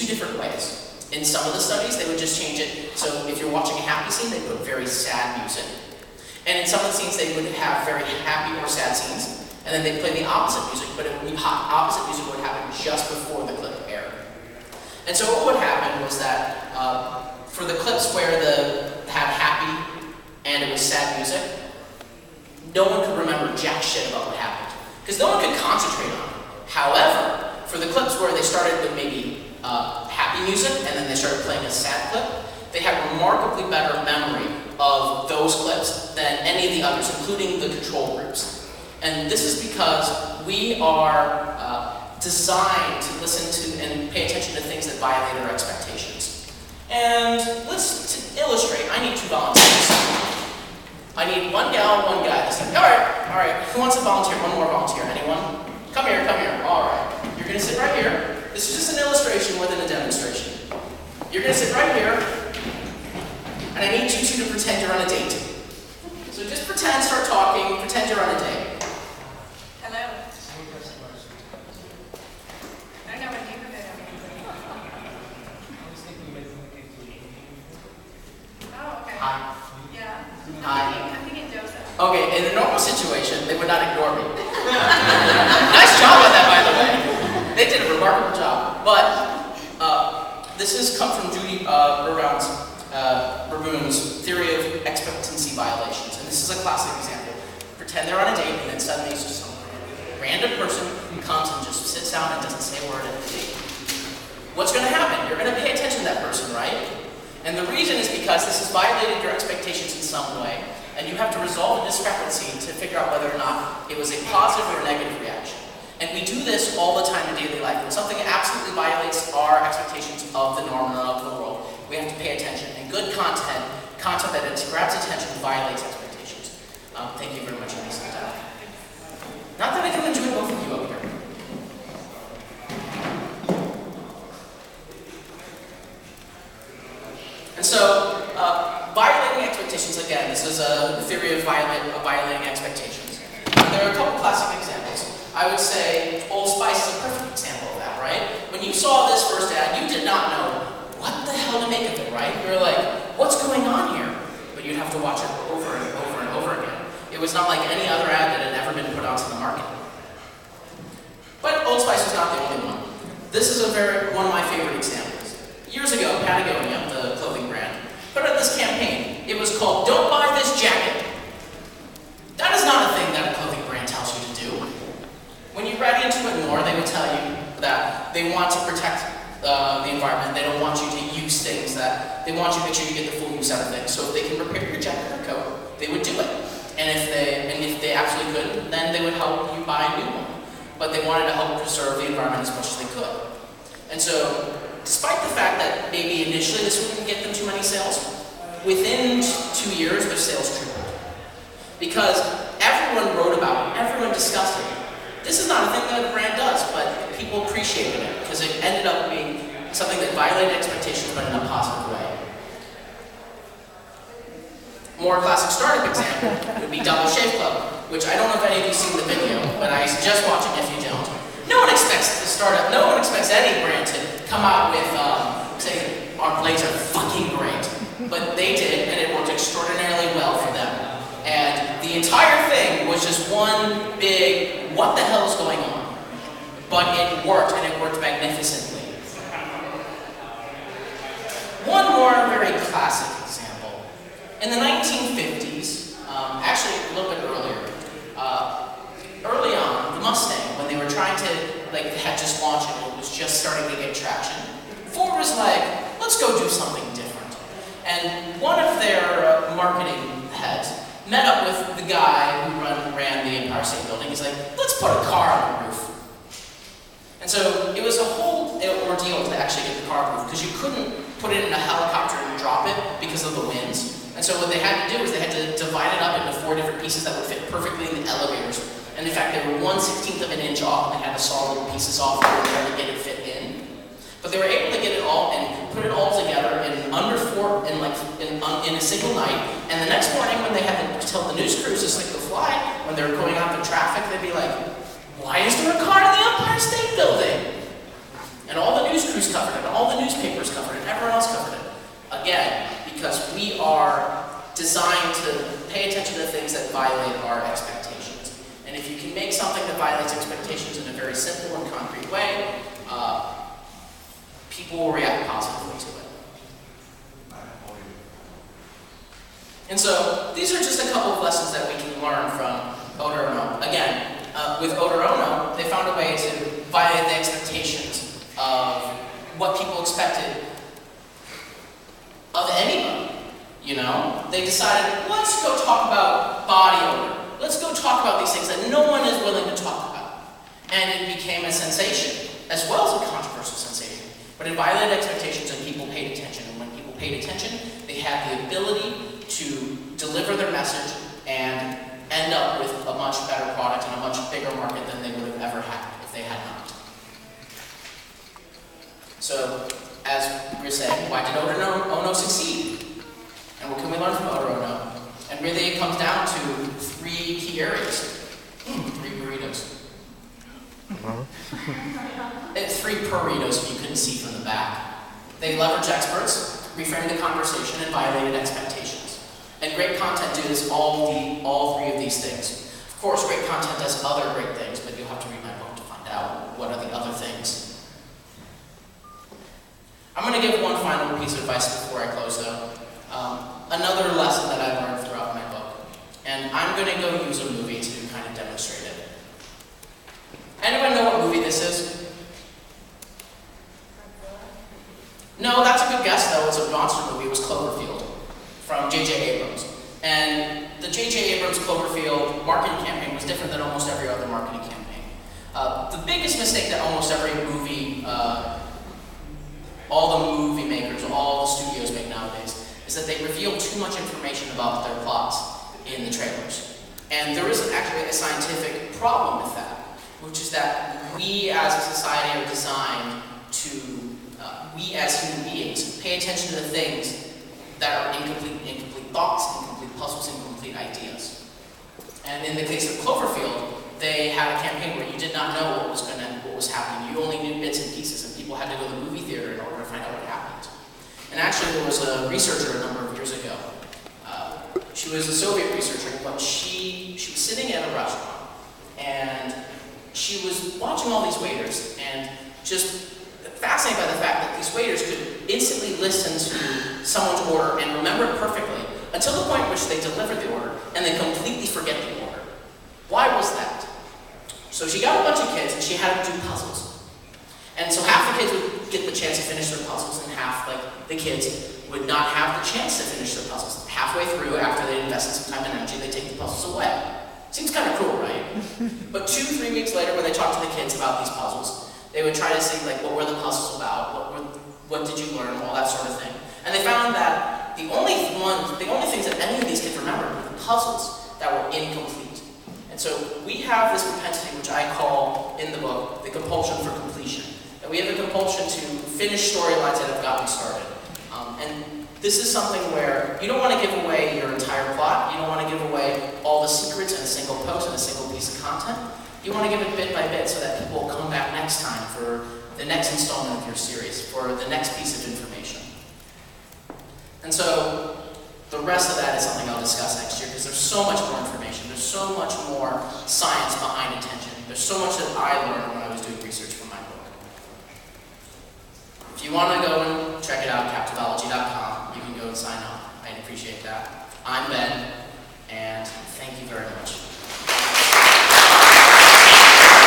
two different ways. In some of the studies, they would just change it, so if you're watching a happy scene, they put very sad music. And in some of the scenes, they would have very happy or sad scenes, and then they'd play the opposite music, but opposite music would happen just before the clip aired. And so what would happen was that for the clips where had happy and it was sad music, no one could remember jack shit about what happened, because no one could concentrate on it. However, for the clips where they started with maybe happy music and then they started playing a sad clip, they had remarkably better memory of those clips than any of the others, including the control groups. And this is because we are designed to listen to and pay attention to things that violate our expectations. And to illustrate, I need two volunteers. I need one gal, one guy this time. All right, who wants to volunteer? One more volunteer, anyone? Come here, all right. You're gonna sit right here. This is just an illustration within a demonstration. You're gonna sit right here, and I need you two to pretend you're on a date. So just pretend, start talking, pretend you're on a date. Hello. I don't know what you prepared. Oh, okay. Hi. Yeah. Hi. I'm thinking Joseph. Okay, in a normal situation, they would not ignore me. Nice job on that, by the way. They did a remarkable job. But this has come from Judy Berboon's theory of expectancy violations. And this is a classic example. Pretend they're on a date, and then suddenly it's just some random person who comes and just sits down and doesn't say a word at the date. What's going to happen? You're going to pay attention to that person, right? And the reason is because this has violated your expectations in some way, and you have to resolve a discrepancy to figure out whether or not it was a positive or a negative reaction. And we do this all the time in daily life. When something absolutely violates our expectations of the norm and of the world, we have to pay attention. And good content that grabs attention, violates expectations. Thank you very much, Lisa. Not that I can enjoy both of you up here. And so, violating expectations, again, this is a theory of violating expectations. There are a couple classic examples. I would say Old Spice is a perfect example of that, right? When you saw this first ad, you did not know what the hell to make of it, right? You were like, what's going on here? But you'd have to watch it over and over and over again. It was not like any other ad that had ever been put onto the market. But Old Spice was not the only one. This is one of my favorite examples. Years ago, Patagonia, the clothing brand, put out this campaign. It was called, "Don't Buy This Jacket." That is not a thing that a clothing brand tells you to do. When you read into it more, they would tell you that they want to protect the environment. They don't want you to use things they want you to make sure you get the full use out of things. So if they can repair your jacket or coat, they would do it. And if they absolutely couldn't, then they would help you buy a new one. But they wanted to help preserve the environment as much as they could. And so, despite the fact that maybe initially this wouldn't get them too many sales, within 2 years their sales tripled. Because everyone wrote about it, everyone discussed it. This is not a thing that a brand does, but people appreciated it because it ended up being something that violated expectations but in a positive way. More classic startup example would be Double Shave Club, which I don't know if any of you have seen the video, but I suggest watching if you don't. No one expects any brand to come out with, say, our blades are fucking great. But they did, and it worked extraordinarily well for them. And the entire thing was just one big, what the hell is going on? But it worked, and it worked magnificently. One more very classic example. In the 1950s, actually a little bit earlier, early on, the Mustang, when they were trying to, they had just launched it, it was just starting to get traction, Ford was like, let's go do something different. And one of their marketing heads met up with the guy who ran the Empire State Building. He's like, let's put a car on the roof. And so it was a whole ordeal to actually get the car on the roof, because you couldn't put it in a helicopter and drop it because of the winds. And so what they had to do is they had to divide it up into 4 different pieces that would fit perfectly in the elevators. And in fact, they were 1/16 of an inch off, and they had to saw little pieces off in order to get it fit in. But they were able to get it all and put it all together in under 4, in a single night. And the next morning, when they had to tell the news crews to stick the fly, when they were going out in traffic, they'd be like, "Why is there a car in the Empire State Building?" And all the news crews covered it, and all the people will react positively to it. And so these are just a couple of lessons that we can learn from Oda Ono. Again, with Oda Ono, they found a way to violate the expectations of what people expected of anybody. You know, they decided, let's go talk about body odor. Let's go talk about these things that no one is willing to talk about. And it became a sensation, as well as a controversial sensation. But it violated expectations and people paid attention. And when people paid attention, they had the ability to deliver their message and end up with a much better product and a much bigger market than they would have ever had if they had not. So, as we were saying, why did Oda Ono succeed? And what can we learn from Oda Ono? And really it comes down to 3 key areas. 3 burritos. It's 3 burritos if you couldn't see from the back. They leverage experts, reframed the conversation, and violated expectations. And great content does all 3 of these things. Of course, great content does other great things, but you'll have to read my book to find out what are the other things. I'm going to give one final piece of advice before I close, though. Another lesson that I learned throughout my book. And I'm going to go use a movie to kind of demonstrate it. Anyone know what movie this is? No, that's a good guess, though. It's a monster movie. It was Cloverfield from J.J. Abrams. And the J.J. Abrams Cloverfield marketing campaign was different than almost every other marketing campaign. The biggest mistake that almost every movie, all the movie makers, all the studios make nowadays, is that they reveal too much information about their plots in the trailers. And there is actually a scientific problem with that, which is that we as a society are designed to, we as human beings, pay attention to the things that are incomplete thoughts, incomplete puzzles, incomplete ideas. And in the case of Cloverfield, they had a campaign where you did not know what was happening. You only knew bits and pieces, and people had to go to the movie theater in order to find out what happened. And actually, there was a researcher a number of years ago. She was a Soviet researcher, but she was sitting at a restaurant, and she was watching all these waiters, and just fascinated by the fact that these waiters could instantly listen to someone's order and remember it perfectly, until the point in which they delivered the order, and they completely forget the order. Why was that? So she got a bunch of kids, and she had them do puzzles. And so half the kids would get the chance to finish their puzzles, and half, like the kids, would not have the chance to finish their puzzles. Halfway through, after they invested some time and energy, they take the puzzles away. Seems kind of cruel, right? But 2-3 weeks later, when they talked to the kids about these puzzles, they would try to see, like, what were the puzzles about? What did you learn? All that sort of thing. And they found that the only things that any of these kids remembered were the puzzles that were incomplete. And so we have this propensity, which I call in the book the compulsion for completion. That we have a compulsion to finish storylines that have gotten started. And this is something where you don't want to give away your entire plot. You don't want to give away all the secrets in a single post and a single piece of content. You want to give it bit by bit so that people will come back next time for the next installment of your series, for the next piece of information. And so the rest of that is something I'll discuss next year, because there's so much more information. There's so much more science behind attention. There's so much that I learned when I was doing research for my book. If you want to go and check it out, Captivology.com, you can go and sign up. I'd appreciate that. I'm Ben, and thank you very much.